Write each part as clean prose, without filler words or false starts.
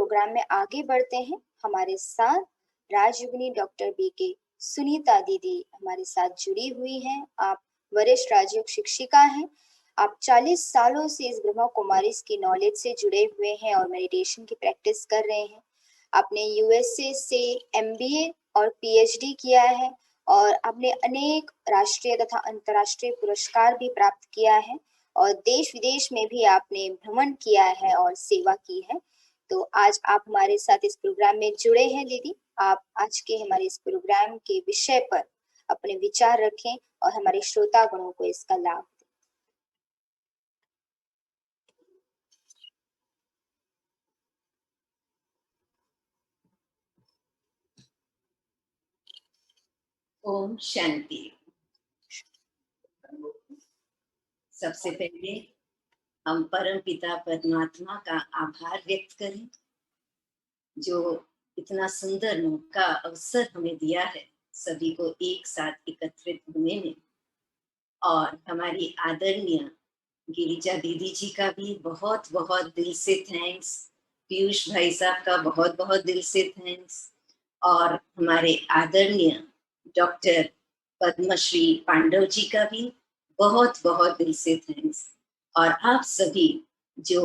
Programme में आगे बढ़ते हैं। हमारे साथ राजयोगिनी डॉक्टर बीके सुनीता दीदी हमारे साथ जुड़ी हुई हैं। आप वरिष्ठ राजयोग शिक्षिका हैं। आप 40 सालों से इस ब्रह्मा कुमारी की नॉलेज से जुड़े हुए हैं और मेडिटेशन की प्रैक्टिस कर रहे हैं। आपने यूएसए से एमबीए और पीएचडी किया है और आपने अनेक राष्ट्रीय तथा अंतर्राष्ट्रीय पुरस्कार भी प्राप्त किया है और देश विदेश में भी आपने भ्रमण किया है और सेवा की है। तो आज आप हमारे साथ इस प्रोग्राम में जुड़े हैं दीदी। आप आज के हमारे इस प्रोग्राम के विषय पर अपने विचार रखें और हमारे श्रोतागणों को इसका लाभ दें। ओम शांति। सबसे पहले हम परम पिता परमात्मा का आभार व्यक्त करें जो इतना सुंदर मौका अवसर हमें दिया है सभी को एक साथ एकत्रित होने में। और हमारी आदरणीय गिरिजा दीदी जी का भी बहुत बहुत दिल से थैंक्स। पीयूष भाई साहब का बहुत बहुत दिल से थैंक्स। और हमारे आदरणीय डॉक्टर पद्मश्री पांडव जी का भी बहुत बहुत दिल से थैंक्स। और आप सभी जो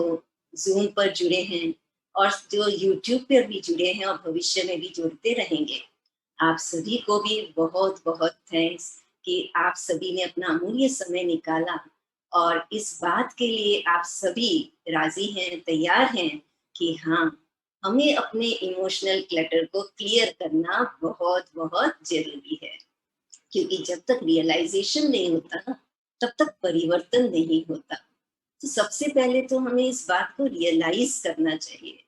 जूम पर जुड़े हैं और जो यूट्यूब पर भी जुड़े हैं और भविष्य में भी जुड़ते रहेंगे, आप सभी को भी बहुत बहुत थैंक्स कि आप सभी ने अपना अमूल्य समय निकाला और इस बात के लिए आप सभी राजी हैं, तैयार हैं कि हाँ, हमें अपने इमोशनल क्लटर को क्लियर करना बहुत बहुत जरूरी है। क्योंकि जब तक रियलाइजेशन नहीं होता ना, तब तक परिवर्तन नहीं होता। तो सबसे पहले तो हमें इस बात को रियलाइज करना चाहिए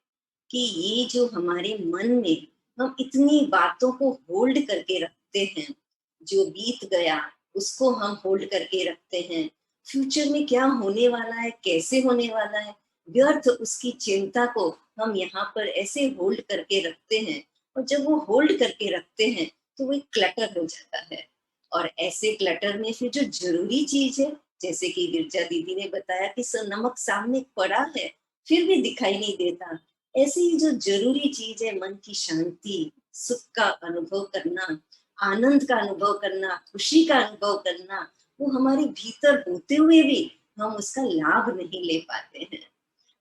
कि ये जो हमारे मन में हम इतनी बातों को होल्ड करके रखते हैं, जो बीत गया उसको हम होल्ड करके रखते हैं, फ्यूचर में क्या होने वाला है, कैसे होने वाला है, व्यर्थ उसकी चिंता को हम यहाँ पर ऐसे होल्ड करके रखते हैं। और जब वो होल्ड करके रखते हैं तो वो एक क्लटर हो जाता है। और ऐसे क्लटर में फिर जो जरूरी चीज है, जैसे कि गिरजा दीदी ने बताया कि सर नमक सामने पड़ा है फिर भी दिखाई नहीं देता, ऐसे ही जो जरूरी चीज है मन की शांति, सुख का अनुभव करना, आनंद का अनुभव करना, खुशी का अनुभव करना, वो हमारे भीतर होते हुए भी हम उसका लाभ नहीं ले पाते हैं।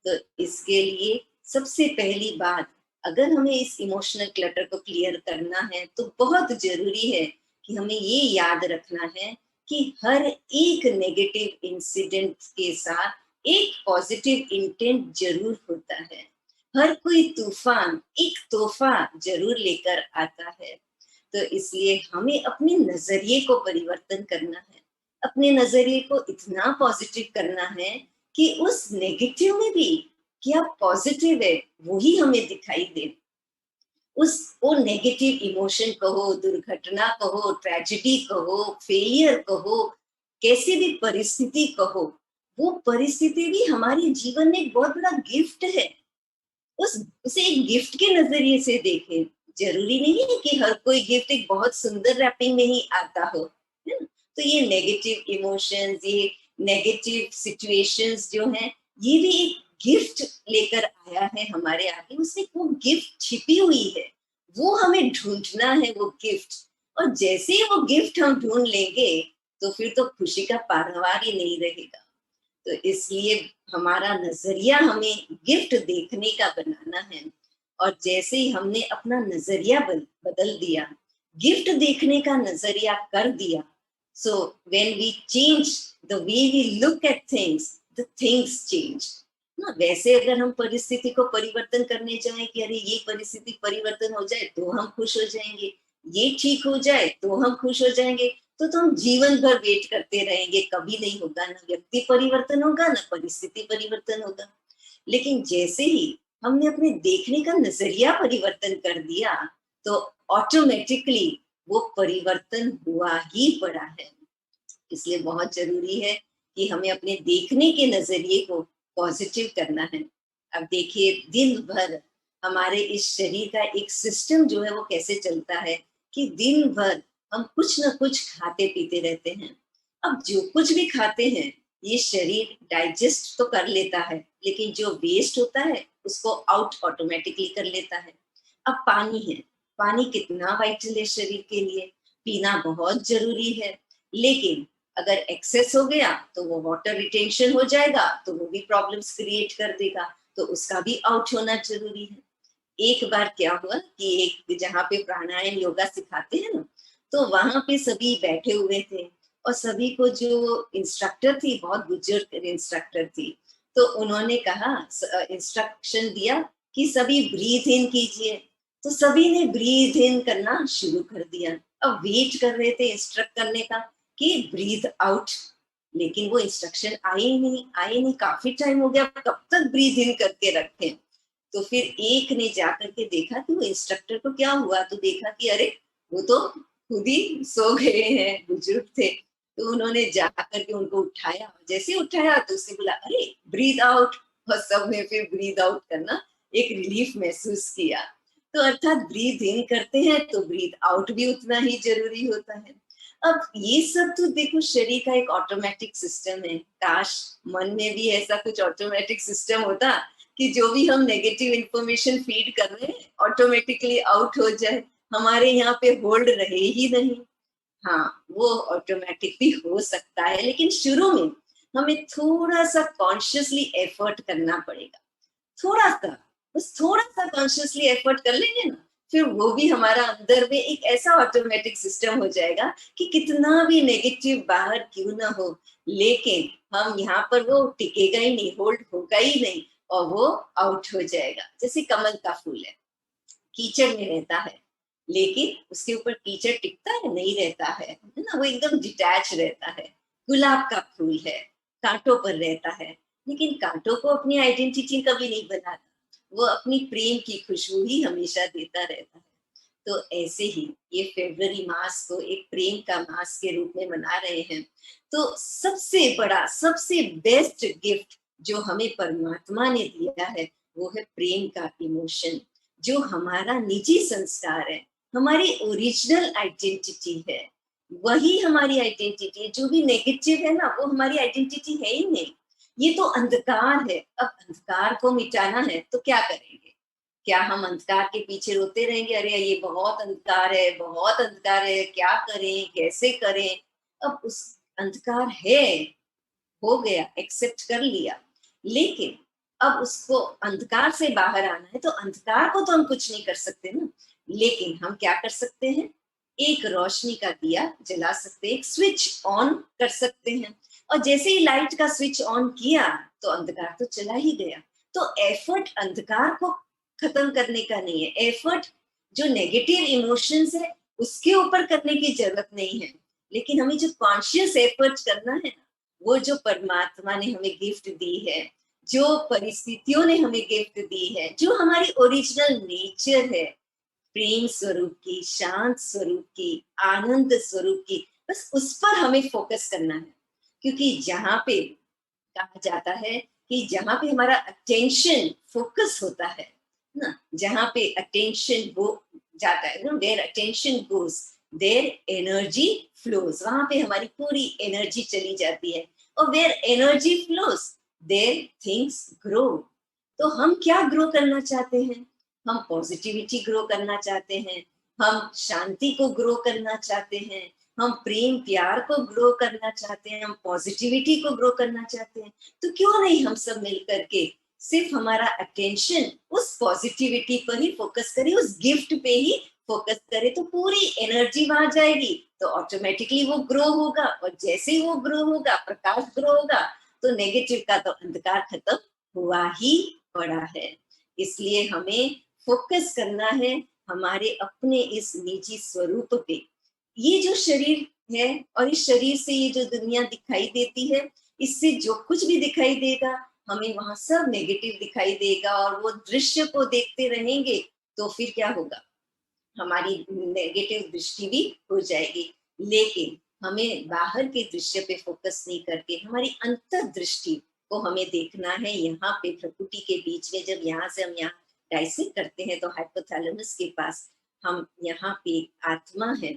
तो इसके लिए सबसे पहली बात, अगर हमें इस इमोशनल क्लटर को क्लियर करना है तो बहुत जरूरी है कि हमें ये याद रखना है कि हर एक नेगेटिव इंसिडेंट के साथ एक पॉजिटिव इंटेंट जरूर होता है। हर कोई तूफान एक तोहफा जरूर लेकर आता है। तो इसलिए हमें अपने नजरिए को परिवर्तन करना है, अपने नजरिए को इतना पॉजिटिव करना है कि उस नेगेटिव में भी क्या पॉजिटिव है वही हमें दिखाई दे। उस वो नेगेटिव इमोशन कहो, दुर्घटना कहो, ट्रेजेडी कहो, फेलियर कहो, कैसी भी परिस्थिति कहो, वो परिस्थिति भी हमारे जीवन में एक बहुत बड़ा गिफ्ट है। उसे एक गिफ्ट के नजरिए से देखें। जरूरी नहीं है कि हर कोई गिफ्ट एक बहुत सुंदर रैपिंग में ही आता हो, है ना? तो ये नेगेटिव इमोशंस, ये नेगेटिव सिचुएशंस जो हैं, ये भी एक गिफ्ट लेकर आया है हमारे आगे। उसमें वो गिफ्ट छिपी हुई है, वो हमें ढूंढना है वो गिफ्ट। और जैसे ही वो गिफ्ट हम ढूंढ लेंगे तो फिर तो खुशी का पारावार ही नहीं रहेगा। तो इसलिए हमारा नजरिया हमें गिफ्ट देखने का बनाना है। और जैसे ही हमने अपना नजरिया बदल दिया, गिफ्ट देखने का नजरिया कर दिया, so when we change the way we look at things, the things change ना। वैसे अगर हम परिस्थिति को परिवर्तन करने जाएं कि अरे ये परिस्थिति परिवर्तन हो जाए तो हम खुश हो जाएंगे, ये ठीक हो जाए तो हम खुश हो जाएंगे, तो हम जीवन भर वेट करते रहेंगे, कभी नहीं होगा। ना व्यक्ति परिवर्तन होगा, ना परिस्थिति परिवर्तन होगा। लेकिन जैसे ही हमने अपने देखने का नजरिया परिवर्तन कर दिया तो ऑटोमेटिकली वो परिवर्तन हुआ ही पड़ा है। इसलिए बहुत जरूरी है कि हमें अपने देखने के नजरिए को पॉजिटिव करना है। अब देखिए, दिन भर हमारे इस शरीर का एक सिस्टम जो है वो कैसे चलता है कि दिन भर हम कुछ ना कुछ खाते पीते रहते हैं। अब जो कुछ भी खाते हैं ये शरीर डाइजेस्ट तो कर लेता है, लेकिन जो वेस्ट होता है उसको आउट ऑटोमेटिकली कर लेता है। अब पानी है, पानी कितना वाइटल है शरीर के लिए, पीना बहुत जरूरी है, लेकिन अगर एक्सेस हो गया तो वो वाटर रिटेंशन हो जाएगा, तो वो भी प्रॉब्लम्स क्रिएट कर देगा, तो उसका भी आउट होना जरूरी है। एक बार क्या हुआ कि एक जहाँ पे प्राणायाम योगा सिखाते हैं ना, तो वहां पे सभी बैठे हुए थे, और सभी को जो इंस्ट्रक्टर थी, बहुत बुजुर्ग इंस्ट्रक्टर थी, तो उन्होंने कहा, इंस्ट्रक्शन दिया कि सभी ब्रीथ इन कीजिए। तो सभी ने ब्रीथ इन करना शुरू कर दिया। अब वेट कर रहे थे इंस्ट्रक्ट करने का कि ब्रीथ आउट, लेकिन वो इंस्ट्रक्शन आए नहीं, काफी टाइम हो गया, कब तक ब्रीथ इन करके रखें। तो फिर एक ने जाकर के देखा कि वो इंस्ट्रक्टर को क्या हुआ, तो देखा कि अरे वो तो खुद ही सो गए हैं, बुजुर्ग थे। तो उन्होंने जाकर के उनको उठाया, जैसे उठाया तो उसने बोला अरे ब्रीद आउट, और सब ने फिर ब्रीद आउट करना एक रिलीफ महसूस किया। तो अर्थात ब्रीद इन करते हैं तो ब्रीद आउट भी उतना ही जरूरी होता है। अब ये सब तो देखो शरीर का एक ऑटोमेटिक सिस्टम है। काश मन में भी ऐसा कुछ ऑटोमेटिक सिस्टम होता कि जो भी हम नेगेटिव इंफॉर्मेशन फीड कर रहे हैं ऑटोमेटिकली आउट हो जाए, हमारे यहाँ पे होल्ड रहे ही नहीं। हाँ, वो ऑटोमेटिक भी हो सकता है, लेकिन शुरू में हमें थोड़ा सा कॉन्शियसली एफर्ट करना पड़ेगा। थोड़ा सा, बस थोड़ा सा कॉन्शियसली एफर्ट कर लेंगे ना, फिर वो भी हमारा अंदर में एक ऐसा ऑटोमेटिक सिस्टम हो जाएगा कि कितना भी नेगेटिव बाहर क्यों ना हो, लेकिन हम यहाँ पर वो टिकेगा ही नहीं, होल्ड होगा ही नहीं, और वो आउट हो जाएगा। जैसे कमल का फूल है, कीचड़ में रहता है, लेकिन उसके ऊपर कीचड़ टिकता है नहीं, रहता है ना, वो एकदम डिटैच रहता है। गुलाब का फूल है, कांटों पर रहता है, लेकिन कांटों को अपनी आइडेंटिटी कभी नहीं बनाता, वो अपनी प्रेम की खुशबू ही हमेशा देता रहता है। तो ऐसे ही ये फरवरी मास को एक प्रेम का मास के रूप में मना रहे हैं। तो सबसे बड़ा, सबसे बेस्ट गिफ्ट जो हमें परमात्मा ने दिया है वो है प्रेम का इमोशन, जो हमारा निजी संस्कार है, हमारी ओरिजिनल आइडेंटिटी है। वही हमारी आइडेंटिटी है। जो भी नेगेटिव है ना, वो हमारी आइडेंटिटी है ही नहीं। ये तो अंधकार है। अब अंधकार को मिटाना है तो क्या करेंगे? क्या हम अंधकार के पीछे रोते रहेंगे, अरे ये बहुत अंधकार है, बहुत अंधकार है, क्या करें, कैसे करें? अब उस अंधकार है, हो गया, एक्सेप्ट कर लिया, लेकिन अब उसको अंधकार से बाहर आना है, तो अंधकार को तो हम कुछ नहीं कर सकते ना, लेकिन हम क्या कर सकते हैं? एक रोशनी का दिया जला सकते हैं, एक स्विच ऑन कर सकते हैं, और जैसे ही लाइट का स्विच ऑन किया तो अंधकार तो चला ही गया। तो एफर्ट अंधकार को खत्म करने का नहीं है, एफर्ट जो नेगेटिव इमोशंस है उसके ऊपर करने की जरूरत नहीं है, लेकिन हमें जो कॉन्शियस एफर्ट करना है, वो जो परमात्मा ने हमें गिफ्ट दी है, जो परिस्थितियों ने हमें गिफ्ट दी है, जो हमारी ओरिजिनल नेचर है, प्रेम स्वरूप की, शांत स्वरूप की, आनंद स्वरूप की, बस उस पर हमें फोकस करना है। क्योंकि जहाँ पे कहा जाता है कि जहाँ पे हमारा अटेंशन फोकस होता है ना, जहाँ पे अटेंशन वो जाता है ना, where attention goes there energy flows, वहां पे हमारी पूरी एनर्जी चली जाती है, और where energy flows there things grow. तो हम क्या ग्रो करना चाहते हैं? हम पॉजिटिविटी ग्रो करना चाहते हैं, हम शांति को ग्रो करना चाहते हैं, हम प्रेम प्यार को ग्रो करना चाहते हैं, हम पॉजिटिविटी को ग्रो करना चाहते हैं। तो क्यों नहीं हम सब मिल करके सिर्फ हमारा अटेंशन उस पॉजिटिविटी पर ही फोकस करें, उस गिफ्ट पे ही फोकस करें, तो पूरी एनर्जी वहां जाएगी, तो ऑटोमेटिकली वो ग्रो होगा, और जैसे ही वो ग्रो होगा, प्रकाश ग्रो होगा, तो नेगेटिव का तो अंधकार खत्म हुआ ही पड़ा है। इसलिए हमें फोकस करना है हमारे अपने इस निजी स्वरूप पे। ये जो शरीर है, और इस शरीर से ये जो दुनिया दिखाई देती है, इससे जो कुछ भी दिखाई देगा हमें वहां सब नेगेटिव दिखाई देगा, और वो दृश्य को देखते रहेंगे तो फिर क्या होगा? हमारी नेगेटिव दृष्टि भी हो जाएगी। लेकिन हमें बाहर के दृश्य पे फोकस नहीं करके हमारी अंतर्दृष्टि को हमें देखना है। यहाँ पे प्रकृति के बीच में, जब यहाँ से हम यहाँ डाइसिंग करते हैं तो हाइपोथैलेमस के पास हम यहाँ पे आत्मा है,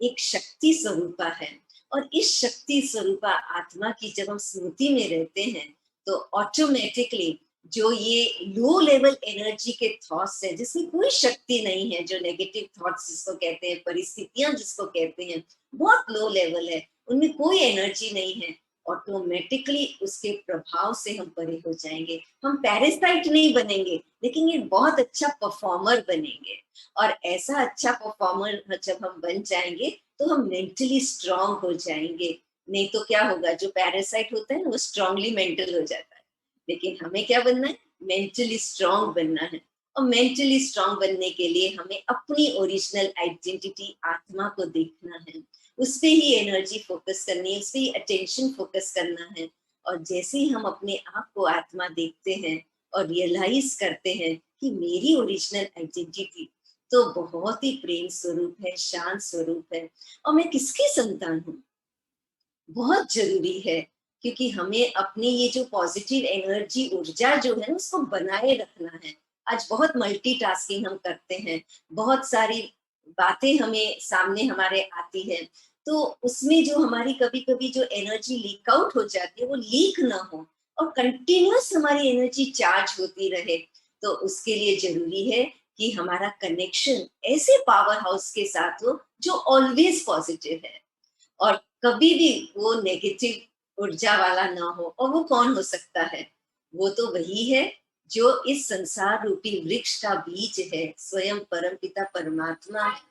एक शक्ति स्वरूपा है, और इस शक्ति स्वरूपा आत्मा की जब हम स्मृति में रहते हैं तो ऑटोमेटिकली जो ये लो लेवल एनर्जी के थॉट्स है जिसमें कोई शक्ति नहीं है, जो नेगेटिव थॉट्स जिसको कहते हैं, परिस्थितियां जिसको कहते हैं, बहुत लो लेवल है, उनमें कोई एनर्जी नहीं है, ऑटोमेटिकली उसके प्रभाव से हम परे हो जाएंगे। हम पैरासाइट नहीं बनेंगे, लेकिन ये बहुत अच्छा परफॉर्मर बनेंगे। और ऐसा अच्छा परफॉर्मर जब हम बन जाएंगे तो हम मेंटली स्ट्रांग हो जाएंगे। नहीं तो क्या होगा, जो पैरासाइट होता है ना वो स्ट्रांगली मेंटल हो जाता है, लेकिन हमें क्या बनना है, मेंटली स्ट्रांग बनना है। और मेंटली स्ट्रांग बनने के लिए हमें अपनी ओरिजिनल आइडेंटिटी आत्मा को देखना है, उस पे ही एनर्जी फोकस करनी है, उस पे ही अटेंशन फोकस करना है। और जैसे ही हम अपने आप को आत्मा देखते हैं और रियलाइज करते हैं कि मेरी ओरिजिनल आइडेंटिटी तो बहुत ही प्रेम स्वरूप है, शांत स्वरूप है, और मैं किसकी संतान हूँ, बहुत जरूरी है। क्योंकि हमें अपनी ये जो पॉजिटिव एनर्जी ऊर्जा जो है उसको बनाए रखना है। आज बहुत मल्टीटास्किंग हम करते हैं, बहुत सारी बातें हमें सामने हमारे आती है, तो उसमें जो हमारी कभी कभी जो एनर्जी लीक आउट हो जाती है वो लीक ना हो और कंटिन्यूअस हमारी एनर्जी चार्ज होती रहे। तो उसके लिए जरूरी है कि हमारा कनेक्शन ऐसे पावर हाउस के साथ हो जो ऑलवेज पॉजिटिव है और कभी भी वो नेगेटिव ऊर्जा वाला ना हो। और वो कौन हो सकता है, वो तो वही है जो इस संसार रूपी वृक्ष का बीज है, स्वयं परमपिता परमात्मा है।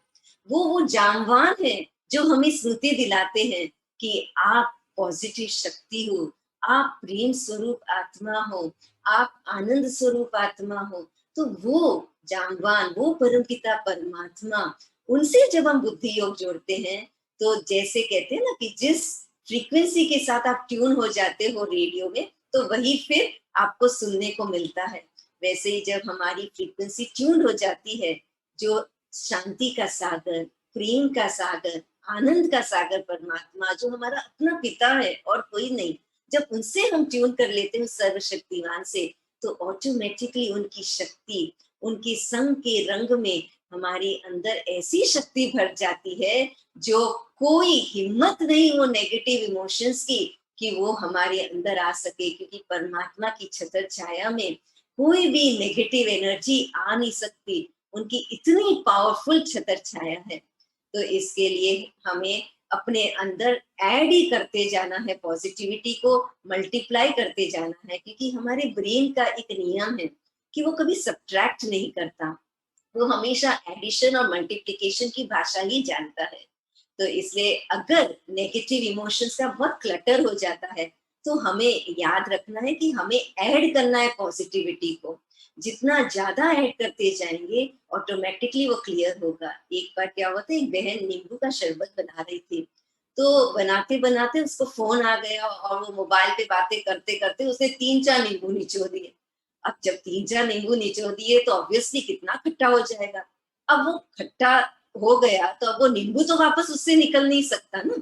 वो जामवान है जो हमें स्मृति दिलाते हैं कि आप पॉजिटिव शक्ति हो, आप प्रेम स्वरूप आत्मा हो, आप आनंद स्वरूप आत्मा हो। तो वो जामवान, वो परमपिता परमात्मा, उनसे जब हम बुद्धि योग जोड़ते हैं तो जैसे कहते हैं ना कि जिस फ्रीक्वेंसी के साथ आप ट्यून हो जाते हो रेडियो में, तो वही फिर आपको सुनने को मिलता है। वैसे ही जब हमारी फ्रीक्वेंसी ट्यून हो जाती है, जो शांति का सागर, प्रेम का सागर, आनंद का सागर परमात्मा जो हमारा अपना पिता है और कोई नहीं, जब उनसे हम ट्यून कर लेते हैं सर्वशक्तिमान से, तो ऑटोमेटिकली उनकी शक्ति, उनके संग के रंग में हमारे अंदर ऐसी शक्ति भर जाती है जो कोई हिम्मत नहीं वो नेगेटिव इमोशंस की कि वो हमारे अंदर आ सके। क्योंकि परमात्मा की छत्र छाया में कोई भी नेगेटिव एनर्जी आ नहीं सकती, उनकी इतनी पावरफुल छत्र छाया है। तो इसके लिए हमें अपने अंदर ऐड ही करते जाना है, पॉजिटिविटी को मल्टीप्लाई करते जाना है। क्योंकि हमारे ब्रेन का एक नियम है कि वो कभी सब्ट्रैक्ट नहीं करता, वो हमेशा एडिशन और मल्टीप्लिकेशन की भाषा ही जानता है। तो इसलिए अगर नेगेटिव इमोशंस का बहुत क्लटर हो जाता है तो हमें याद रखना है कि हमें ऐड करना है पॉजिटिविटी को। जितना ज्यादा ऐड करते जाएंगे ऑटोमेटिकली वो क्लियर होगा। एक बार क्या हुआ था, एक बहन नींबू का शरबत बना रही थी, तो बनाते बनाते उसको फोन आ गया और वो मोबाइल पे बातें करते करते उसने 3-4 नींबू निचोड़ दिए। अब जब 3-4 नींबू निचोड़ दिए तो ऑब्वियसली कितना खट्टा हो जाएगा। अब वो खट्टा हो गया तो अब वो नींबू तो वापस उससे निकल नहीं सकता ना,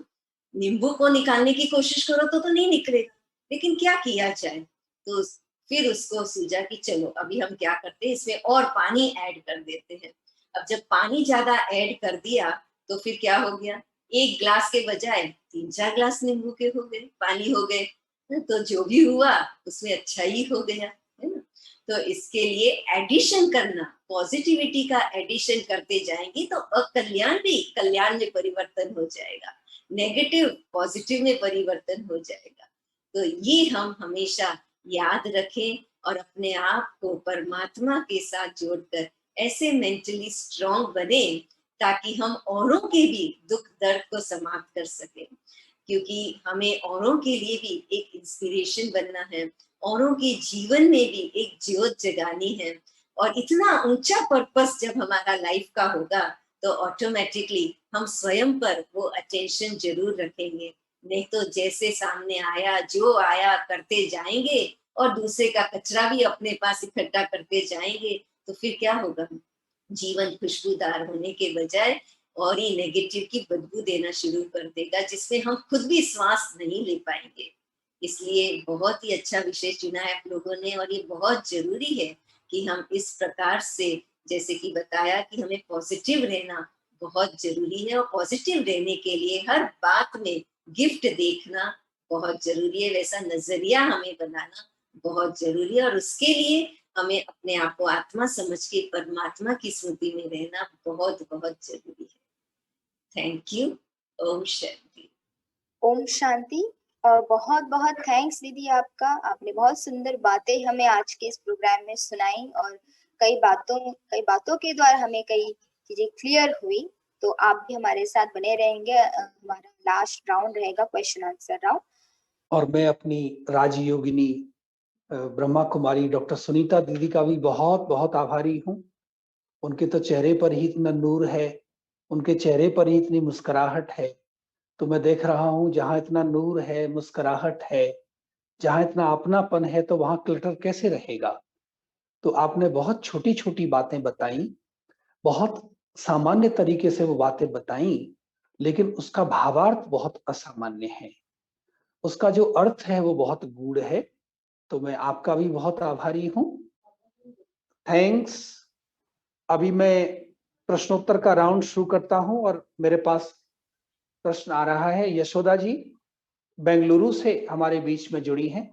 नींबू को निकालने की कोशिश करो तो नहीं निकलेगा। लेकिन क्या किया जाए, तो फिर उसको सूझा कि चलो अभी हम क्या करते हैं, इसमें और पानी ऐड कर देते हैं। अब जब पानी ज्यादा ऐड कर दिया तो फिर क्या हो गया, एक ग्लास के बजाय 3-4 ग्लास नींबू के हो गए, पानी हो गए। तो जो भी हुआ उसमें अच्छा ही हो गया, है ना। तो इसके लिए एडिशन करना, पॉजिटिविटी का एडिशन करते जाएंगे तो अकल्याण भी कल्याण में परिवर्तन हो जाएगा, नेगेटिव पॉजिटिव में परिवर्तन हो जाएगा। तो ये हम हमेशा याद रखें और अपने आप को परमात्मा के साथ जोड़कर ऐसे मेंटली स्ट्रांग बने ताकि हम औरों के भी दुख दर्द को समाप्त कर सकें। क्योंकि हमें औरों के लिए भी एक इंस्पिरेशन बनना है, औरों के जीवन में भी एक ज्योत जगानी है। और इतना ऊंचा पर्पस जब हमारा लाइफ का होगा तो ऑटोमेटिकली हम स्वयं पर वो अटेंशन जरूर रखेंगे। नहीं तो जैसे सामने आया जो आया करते जाएंगे और दूसरे का कचरा भी अपने पास इकट्ठा करते जाएंगे, तो फिर क्या होगा, जीवन खुशबूदार होने के बजाय और ही नेगेटिव की बदबू देना शुरू कर देगा, जिसमें हम खुद भी श्वास नहीं ले पाएंगे। इसलिए बहुत ही अच्छा विषय चुना है आप लोगों ने, और ये बहुत जरूरी है कि हम इस प्रकार से, जैसे कि बताया कि हमें पॉजिटिव रहना बहुत जरूरी है, और पॉजिटिव रहने के लिए हर बात में गिफ्ट देखना बहुत जरूरी है, वैसा नजरिया हमें बनाना बहुत जरूरी है, और उसके लिए हमें अपने आप को आत्मा समझ के परमात्मा की स्मृति में रहना बहुत बहुत जरूरी है। Thank you. ओम शांति। ओम शांति। और बहुत बहुत थैंक्स दीदी आपका, आपने बहुत सुंदर बातें हमें आज के इस प्रोग्राम में सुनाई, और कई बातों के द्वारा हमें कई चीजें क्लियर हुई। तो आप भी हमारे साथ बने रहेंगे, हमारा लास्ट राउंड रहेगा क्वेश्चन आंसर राउंड। और मैं अपनी राजयोगिनी ब्रह्मा कुमारी डॉक्टर सुनीता दीदी का भी बहुत बहुत आभारी हूँ। उनके तो चेहरे पर ही इतना नूर है, उनके चेहरे पर ही इतनी मुस्कुराहट है। तो मैं देख रहा हूँ जहाँ इतना नूर है, मुस्कुराहट है, जहाँ इतना अपनापन है, तो वहां क्लटर कैसे रहेगा। तो आपने बहुत छोटी छोटी बातें बताई, बहुत सामान्य तरीके से वो बातें बताई, लेकिन उसका भावार्थ बहुत असामान्य है, उसका जो अर्थ है वो बहुत गूढ़ है। तो मैं आपका भी बहुत आभारी हूं। थैंक्स। अभी मैं प्रश्नोत्तर का राउंड शुरू करता हूं, और मेरे पास प्रश्न आ रहा है। यशोदा जी बेंगलुरु से हमारे बीच में जुड़ी हैं।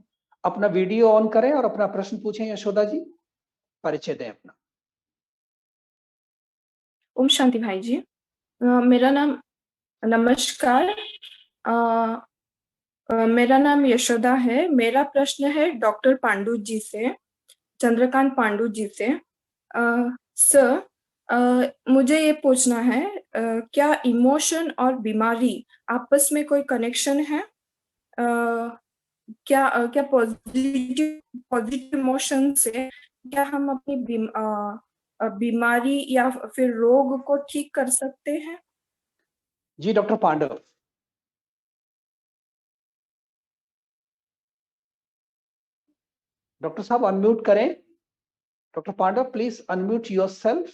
अपना वीडियो ऑन करें और अपना प्रश्न पूछें। यशोदा जी, परिचय दें अपना। ओम शांति भाई जी। मेरा नाम नमस्कार। मेरा नाम यशोदा है। मेरा प्रश्न है डॉक्टर पांडु जी से, चंद्रकांत पांडु जी से। सर, मुझे ये पूछना है, क्या इमोशन और बीमारी आपस में कोई कनेक्शन है? क्या पॉजिटिव इमोशन से क्या हम अपनी बीमारी या फिर रोग को ठीक कर सकते हैं? जी डॉक्टर पांडव। डॉक्टर साहब अनम्यूट करें। Doctor Pandav please unmute yourself.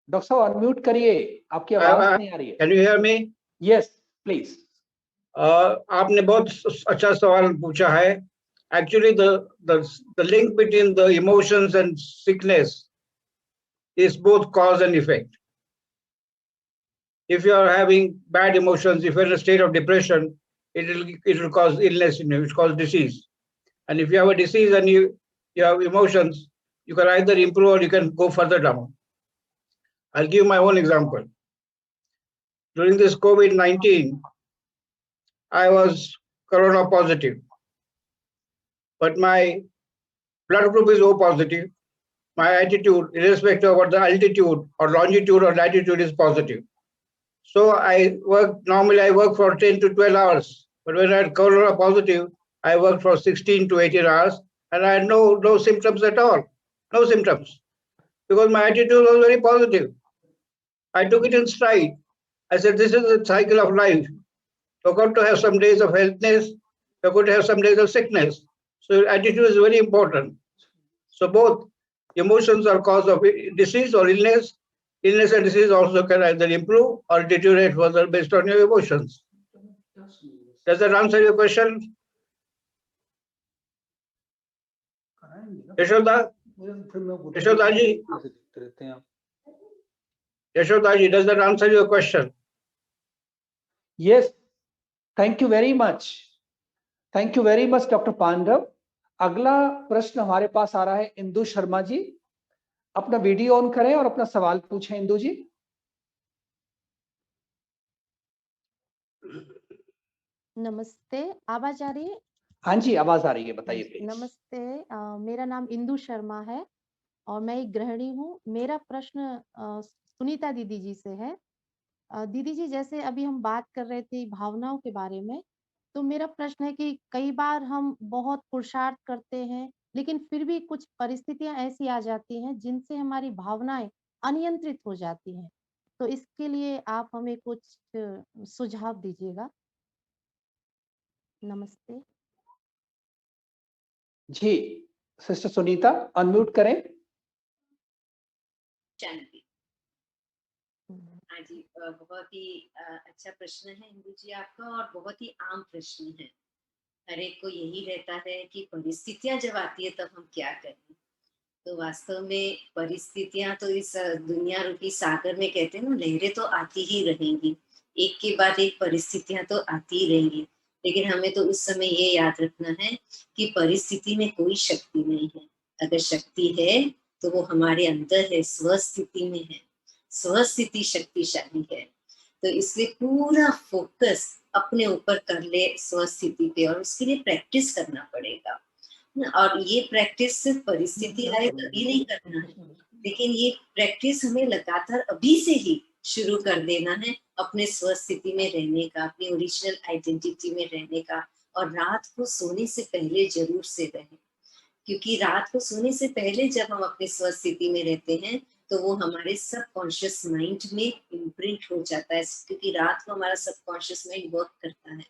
Doctor साहब अनम्यूट करिए, आपकी आवाज नहीं आ रही है। Can you hear me? Yes please. आपने बहुत अच्छा सवाल पूछा है। Actually the link between the emotions and sickness is both cause and effect. If you are having bad emotions, if you are in a state of depression, it will cause illness in you, it will cause disease. And if you have a disease and you have emotions, you can either improve or you can go further down. I'll give my own example. During this COVID-19, I was corona positive, but my blood group is O positive. My attitude, irrespective of the altitude or longitude or latitude, is positive. So normally I work for 10 to 12 hours. But when I had corona positive, I worked for 16 to 18 hours and I had no symptoms at all. No symptoms. Because my attitude was very positive. I took it in stride. I said, this is the cycle of life. You're going to have some days of healthiness. You're going to have some days of sickness. So attitude is very important. So both emotions are cause of disease or illness. Illness and disease also can either improve or deteriorate further based on your emotions. Does that answer your question? Yashoda? Yashoda ji? Yashoda ji, does that answer your question? Yes, thank you very much. Thank you very much doctor Pandav. अगला प्रश्न हमारे पास आ रहा है इंदु शर्मा जी। अपना video on करें और अपना सवाल पूछें इंदु जी। नमस्ते, आवाज आ रही है? हाँ जी आवाज आ रही है, बताइए प्लीज। नमस्ते, मेरा नाम इंदु शर्मा है और मैं एक गृहिणी हूँ। मेरा प्रश्न सुनीता दीदी जी से है। दीदी जी, जैसे अभी हम बात कर रहे थे भावनाओं के बारे में, तो मेरा प्रश्न है कि कई बार हम बहुत पुरुषार्थ करते हैं, लेकिन फिर भी कुछ परिस्थितियां ऐसी आ जाती हैं जिनसे हमारी भावनाएं अनियंत्रित हो जाती हैं। तो इसके लिए आप हमें कुछ सुझाव दीजिएगा। नमस्ते जी सिस्टर सुनीता अनम्यूट करें। शांति। हाँ जी, बहुत ही अच्छा प्रश्न है इंदु जी आपका, और बहुत ही आम प्रश्न है। हर एक को यही रहता है कि परिस्थितियां जब आती है तब हम क्या करें। तो वास्तव में परिस्थितियां तो इस दुनिया रूपी सागर में कहते हैं ना, लहरें तो आती ही रहेंगी, एक के बाद एक परिस्थितियां तो आती ही रहेंगी, लेकिन हमें तो उस समय ये याद रखना है कि परिस्थिति में कोई शक्ति नहीं है। अगर शक्ति है तो वो हमारे अंदर है, स्वस्थिति में है। स्वस्थिति शक्तिशाली है। तो इसलिए पूरा फोकस अपने ऊपर कर ले स्वस्थिति पे, और उसके लिए प्रैक्टिस करना पड़ेगा। और ये प्रैक्टिस सिर्फ परिस्थिति आए तभी नहीं करना है, लेकिन ये प्रैक्टिस हमें लगातार अभी से ही शुरू कर देना है, अपने स्वस्थिति में रहने का, अपनी ओरिजिनल आइडेंटिटी में रहने का। और रात को सोने से पहले जरूर से रहें, क्योंकि रात को सोने से पहले जब हम अपनी स्वस्थिति में रहते हैं तो वो हमारे सबकॉन्शियस माइंड में इम्प्रिंट हो जाता है, क्योंकि रात को हमारा सबकॉन्शियस माइंड वर्क करता है।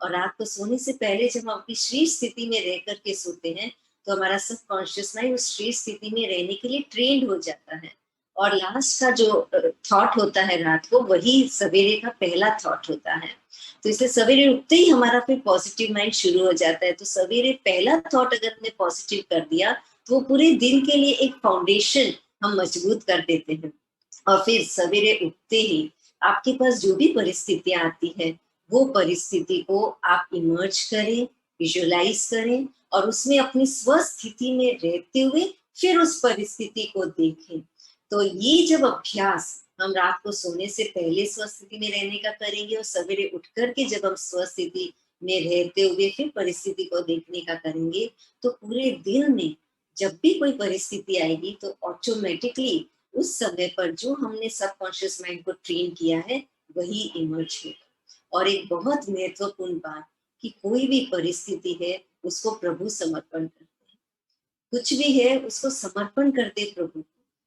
और रात को सोने से पहले जब हम अपनी श्रेष्ठ स्थिति में रह करके सोते हैं तो हमारा सबकॉन्शियस माइंड उस श्रेष्ठ स्थिति में रहने के लिए ट्रेंड हो जाता है। और लास्ट का जो थॉट होता है रात को, वही सवेरे का पहला थॉट होता है। तो इसलिए सवेरे उठते ही हमारा फिर पॉजिटिव माइंड शुरू हो जाता है। तो सवेरे पहला थॉट अगर हमने पॉजिटिव कर दिया तो वो पूरे दिन के लिए एक फाउंडेशन हम मजबूत कर देते हैं। और फिर सवेरे उठते ही आपके पास जो भी परिस्थितियां आती है, वो परिस्थिति को आप इमर्ज करें, विजुअलाइज करें, और उसमें अपनी स्वस्थिति में रहते हुए फिर उस परिस्थिति को देखें। तो ये जब अभ्यास हम रात को सोने से पहले स्वस्थिति में रहने का करेंगे, और सवेरे उठ करके जब हम स्वस्थिति में रहते हुए फिर परिस्थिति को देखने का करेंगे, तो पूरे दिन में जब भी कोई परिस्थिति आएगी तो ऑटोमेटिकली उस समय पर जो हमने सबकॉन्शियस माइंड को ट्रेन किया है वही इमर्ज होगा। और एक बहुत महत्वपूर्ण बात कि कोई भी परिस्थिति है उसको प्रभु समर्पण करते हैं। कुछ भी है उसको समर्पण कर दे प्रभु,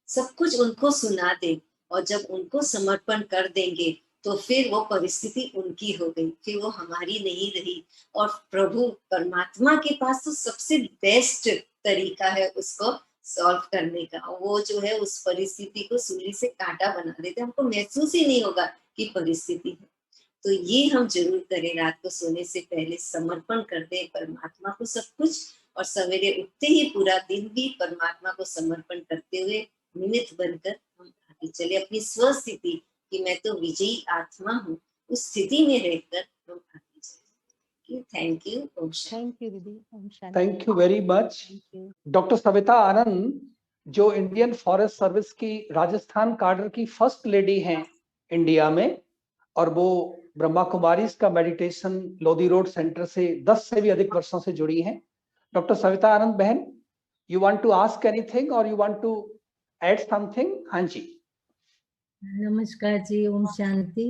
सब कुछ उनको सुना दे, और जब उनको समर्पण कर देंगे तो फिर वो परिस्थिति उनकी हो गई, फिर वो हमारी नहीं रही। और प्रभु परमात्मा के पास तो सबसे बेस्ट तरीका है उसको सॉल्व करने का। वो जो है उस परिस्थिति को सूली से कांटा बना देते, हमको महसूस ही नहीं होगा कि परिस्थिति है। तो ये हम जरूर करें, रात को सोने से पहले समर्पण कर दें परमात्मा को सब कुछ, और सवेरे उठते ही पूरा दिन भी परमात्मा को समर्पण करते हुए निमित्त बनकर हम आगे चले अपनी स्वस्थिति कि मैं तो विजयी आत्मा हूँ, उस स्थिति में रहकर हम आगे चले। Thank you. ओम शांति। थैंक यू दीदी। ओम शांति। Thank you very much. Doctor Savita Anand जो इंडियन फॉरेस्ट सर्विस की राजस्थान काडर की फर्स्ट लेडी हैं इंडिया में, और वो ब्रह्मा कुमारीज का मेडिटेशन लोधी रोड सेंटर से 10 से भी अधिक वर्षों से जुड़ी हैं। डॉक्टर सविता आनंद बहन, you want to ask anything और you want to add something? हाँ जी। नमस्कार जी, ओम शांति।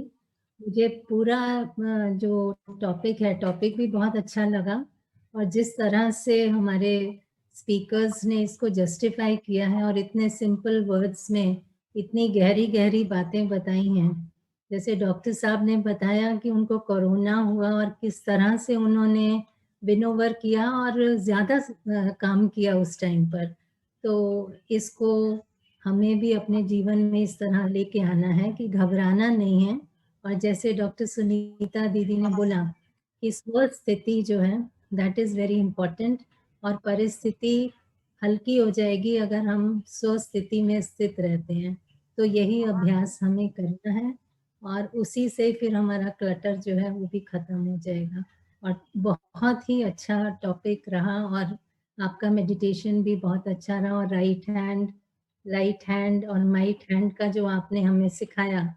मुझे पूरा जो टॉपिक है, टॉपिक भी बहुत अच्छा लगा, और जिस तरह से हमारे स्पीकर्स ने इसको जस्टिफाई किया है और इतने सिंपल वर्ड्स में इतनी गहरी गहरी बातें बताई हैं। जैसे डॉक्टर साहब ने बताया कि उनको कोरोना हुआ और किस तरह से उन्होंने विनोवर किया और ज़्यादा काम किया उस टाइम पर। तो इसको हमें भी अपने जीवन में इस तरह लेके आना है कि घबराना नहीं है। और जैसे डॉक्टर सुनीता दीदी ने बोला कि स्वस्थिति जो है दैट इज़ वेरी इम्पोर्टेंट, और परिस्थिति हल्की हो जाएगी अगर हम स्वस्थिति में स्थित रहते हैं। तो यही अभ्यास हमें करना है, और उसी से फिर हमारा क्लटर जो है वो भी ख़त्म हो जाएगा। और बहुत ही अच्छा टॉपिक रहा, और आपका मेडिटेशन भी बहुत अच्छा रहा, और राइट हैंड और माइट हैंड का जो आपने हमें सिखाया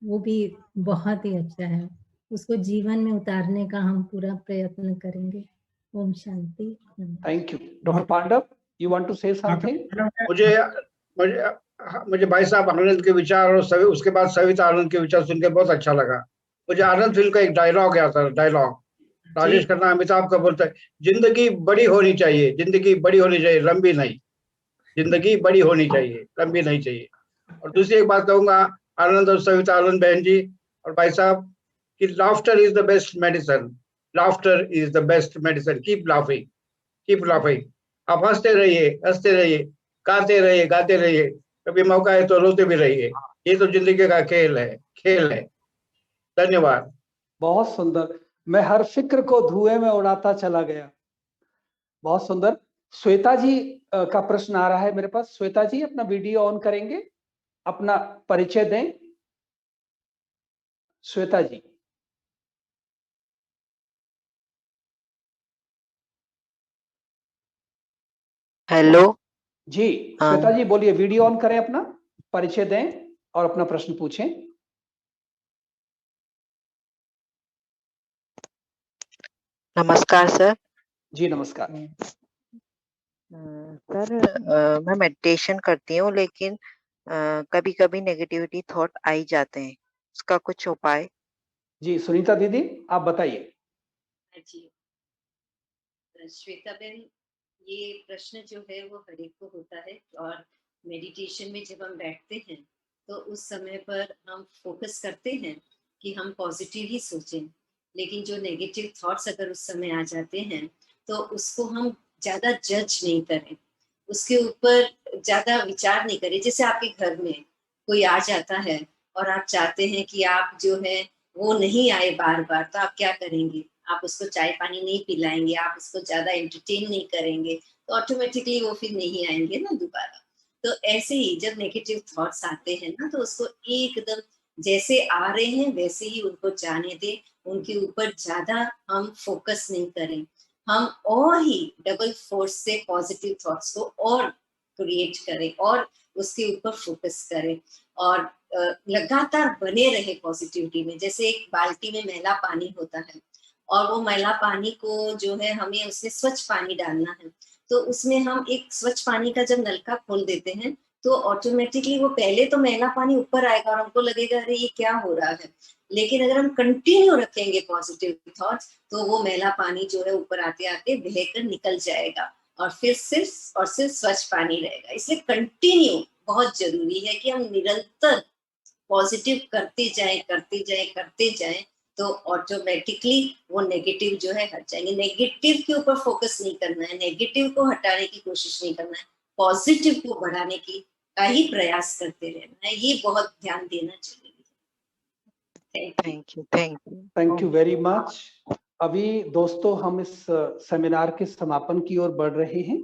वो भी बहुत ही अच्छा है। उसको जीवन में उतारने का हम पूरा प्रयत्न करेंगे। ओम शांति। Thank you. Doctor Pandav, you want to say something? मुझे भाई साहब आनंद के विचार और उसके बाद सविता आनंद के विचार सुनकर बहुत अच्छा लगा। मुझे आनंद फिल्म का एक डायलॉग याद था, डायलॉग राजेश खन्ना अमिताभ का बोलता है, जिंदगी बड़ी होनी चाहिए, जिंदगी बड़ी होनी चाहिए, लंबी नहीं। जिंदगी बड़ी होनी चाहिए, लंबी नहीं चाहिए। और दूसरी एक बात कहूंगा आनंद और सविता आनंद बहन जी और भाई साहब कि laughter is the best medicine. Laughter is the best medicine. Keep laughing, keep laughing. आप हंसते रहिए, हंसते रहिए, गाते रहिए, गाते रहिए, कभी मौका है तो रोते भी रहिए। ये तो जिंदगी का खेल है, खेल है। धन्यवाद। बहुत सुंदर। मैं हर फिक्र को धुएं में उड़ाता चला गया। बहुत सुंदर। श्वेता जी का प्रश्न आ रहा है मेरे पास। श्वेता जी अपना वीडियो ऑन करेंगे, अपना परिचय दें। श्वेता जी। हेलो जी श्वेता जी बोलिए, वीडियो ऑन करें, अपना परिचय दें और अपना प्रश्न पूछें। नमस्कार सर। जी नमस्कार। सर मैं मेडिटेशन करती हूँ, लेकिन कभी कभी नेगेटिविटी थॉट आ ही जाते हैं, उसका कुछ उपाय? जी सुनीता दीदी आप बताइए। जी श्वेता बहन, ये प्रश्न जो है वो हर एक को होता है, और मेडिटेशन में जब हम बैठते हैं तो उस समय पर हम फोकस करते हैं कि हम पॉजिटिव ही सोचें, लेकिन जो नेगेटिव थॉट्स अगर उस समय आ जाते हैं तो उसको हम ज़्यादा जज नहीं करें, उसके ऊपर ज़्यादा विचार नहीं करें। जैसे आपके घर में कोई आ जाता है और आप चाहते हैं कि आप जो है वो नहीं आए बार बार, तो आप क्या करेंगे? आप उसको चाय पानी नहीं पिलाएंगे, आप उसको ज्यादा एंटरटेन नहीं करेंगे, तो ऑटोमेटिकली वो फिर नहीं आएंगे ना दोबारा। तो ऐसे ही जब नेगेटिव थॉट्स आते हैं ना, तो उसको एकदम जैसे आ रहे हैं वैसे ही उनको जाने दें, उनके ऊपर ज्यादा हम फोकस नहीं करें। हम और ही डबल फोर्स से पॉजिटिव थॉट्स को और क्रिएट करें और उसके ऊपर फोकस करें, और लगातार बने रहे पॉजिटिविटी में। जैसे एक बाल्टी में मैला पानी होता है और वो मैला पानी को जो है हमें उसमें स्वच्छ पानी डालना है, तो उसमें हम एक स्वच्छ पानी का जब नलका खोल देते हैं तो ऑटोमेटिकली वो पहले तो मैला पानी ऊपर आएगा और हमको लगेगा अरे ये क्या हो रहा है, लेकिन अगर हम कंटिन्यू रखेंगे पॉजिटिव थॉट्स तो वो मैला पानी जो है ऊपर आते आते बहकर निकल जाएगा और फिर सिर्फ और सिर्फ स्वच्छ पानी रहेगा। इसलिए कंटिन्यू बहुत जरूरी है कि हम निरंतर पॉजिटिव करते जाएं, तो ऑटोमेटिकली वो नेगेटिव जो है हट जाएंगे। नेगेटिव के ऊपर फोकस नहीं करना है, नेगेटिव को हटाने की कोशिश नहीं करना है, पॉजिटिव को बढ़ाने की का ही प्रयास करते रहना है। ये बहुत ध्यान देना चाहिए। Thank you very much. अभी दोस्तों हम इस सेमिनार के समापन की ओर बढ़ रहे हैं।